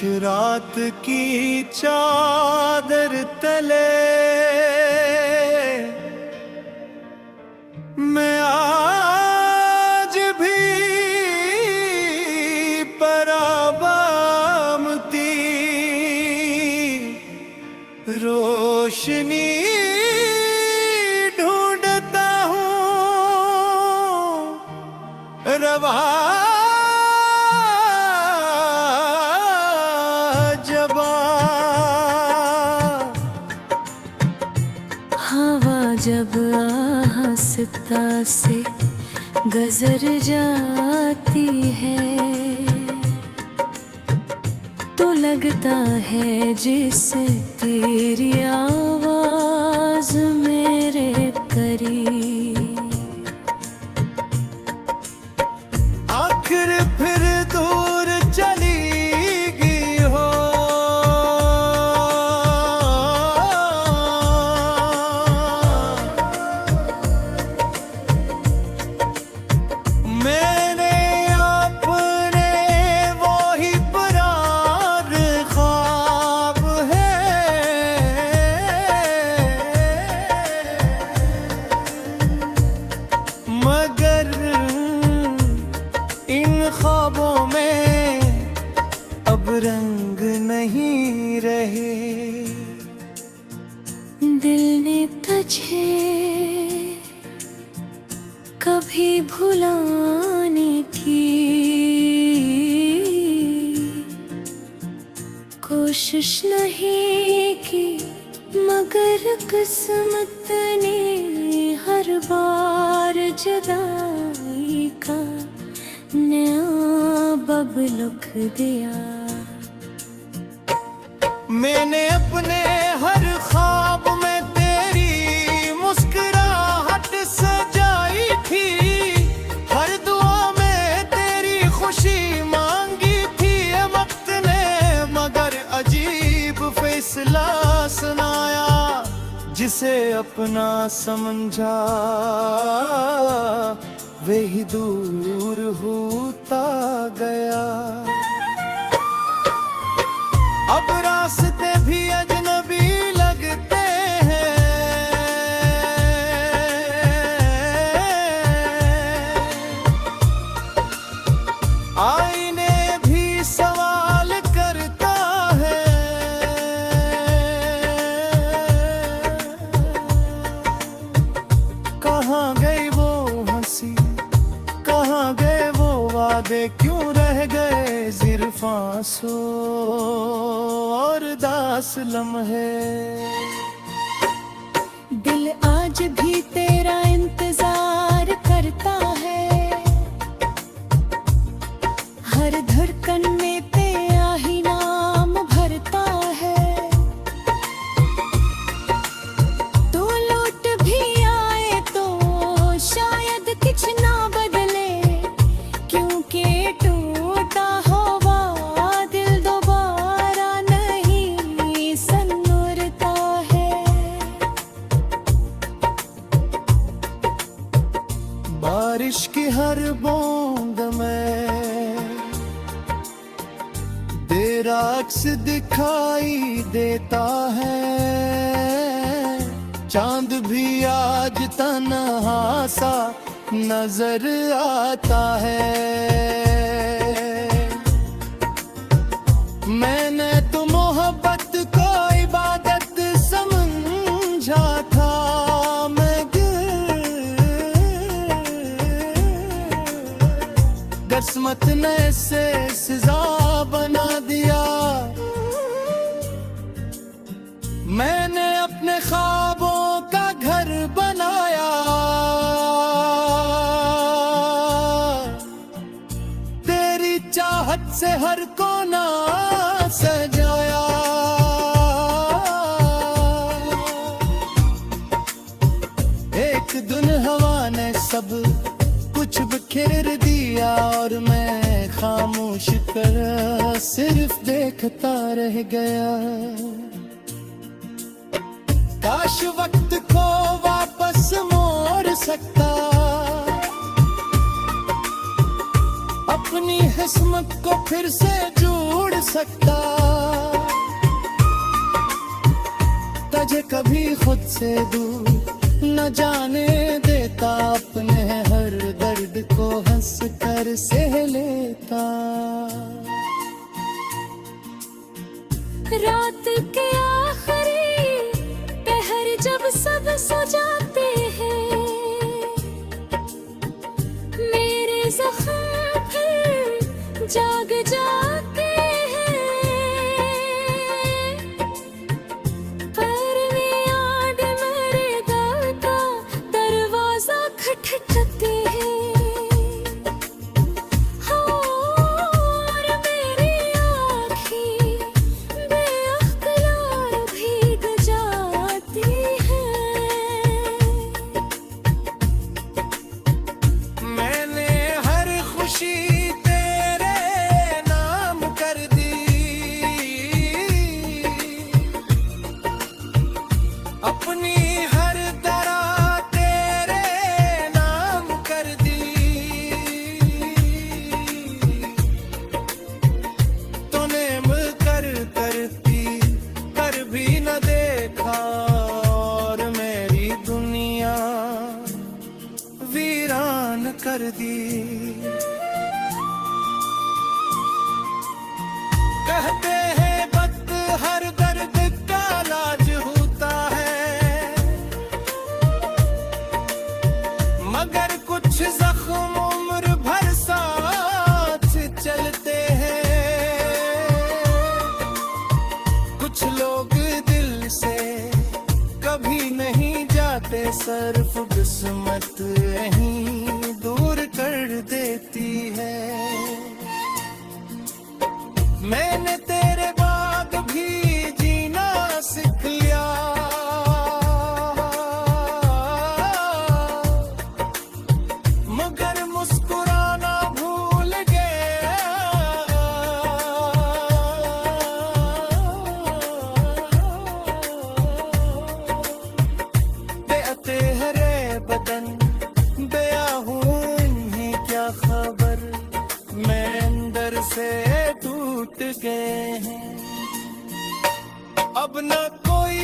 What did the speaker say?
रात की चादर तले मैं आज भी पराबामती रोशनी ढूंढता हूँ रवा जब आहिस्ता से गुजर जाती है तो लगता है जिसे तेरी आवाज मेरे करीब। आखिर फिर दूर चली गई हो मैंने अपने वो ही पुरार ख्वाब है मगर इन ख्वाबों में अब रंग नहीं रहे। दिल ने तुझे कभी भुलाने की कोशिश नहीं की मगर किस्मत ने हर बार जुदाई का नया बब लिख दिया। मैंने अपने हर ख्वाब में तेरी मुस्कुराहट सजाई थी हर दुआ में तेरी खुशी मांगी थी वक्त ने मगर अजीब फैसला सुनाया जिसे अपना समझा वही दूर होता गया। अब रास्ते भी अजनबी लगते हैं आईने भी सवाल करता है कहाँ गई वो हंसी कहाँ गए वो वादे क्यों रह गए सिर्फ आंसू और दास लम्हे। दिल आज भी तेरा इंतजार करता है हर धड़कन में तेरा ही नाम भरता है। तू लौट भी आए तो शायद कुछ ना बदले क्योंकि टूटा हुआ दिल दोबारा नहीं सनूरता है। बारिश की हर बूंद में तेरा अक्स दिखाई देता है चांद भी आज तन्हा सा नजर आता है। मैंने तो मोहब्बत को इबादत समझा था किस्मत ने से सजा बना दिया। मैंने अपने ख्वाबों का घर बनाया तेरी चाहत से हर कोना सजाया। एक दिन हवा ने सब कुछ बिखेर दिया और मैं खामोश कर सिर्फ देखता रह गया। काश वक्त को वापस मोड़ सकता अपनी है किस्मत को फिर से जोड़ सकता, तुझे कभी खुद से दूर न जाने देता, अपने हर दर्द को हंस कर सह लेता। रात के आखिरी पहर जब सब सो जाते हैं, मेरे जख्म फिर जाग जाते हैं, पर मैं याद मेरे दिल का दरवाजा खटखटाते हैं। और मेरी आँखें बेअख्तियार भीग जाती हैं। मैंने हर खुशी तेरे नाम कर दी, अपनी हर तरह तेरे नाम कर दी। तूने मिलकर करती कर भी न देखा, और मेरी दुनिया वीरान कर दी। कहते हैं वक्त हर दर्द का इलाज होता है, मगर कुछ जख्म उम्र भर साथ चलते हैं। कुछ लोग दिल से कभी नहीं जाते, सिर्फ किस्मत यहीं दूर कर देती है। मैंने तेरे बाद भी जीना सीख लिया, मगर मुस्कुराना भूल गया। तेरे बदन बेया हूँ, इन्हें क्या खबर, मैं अंदर से टूट गए हैं। अब न कोई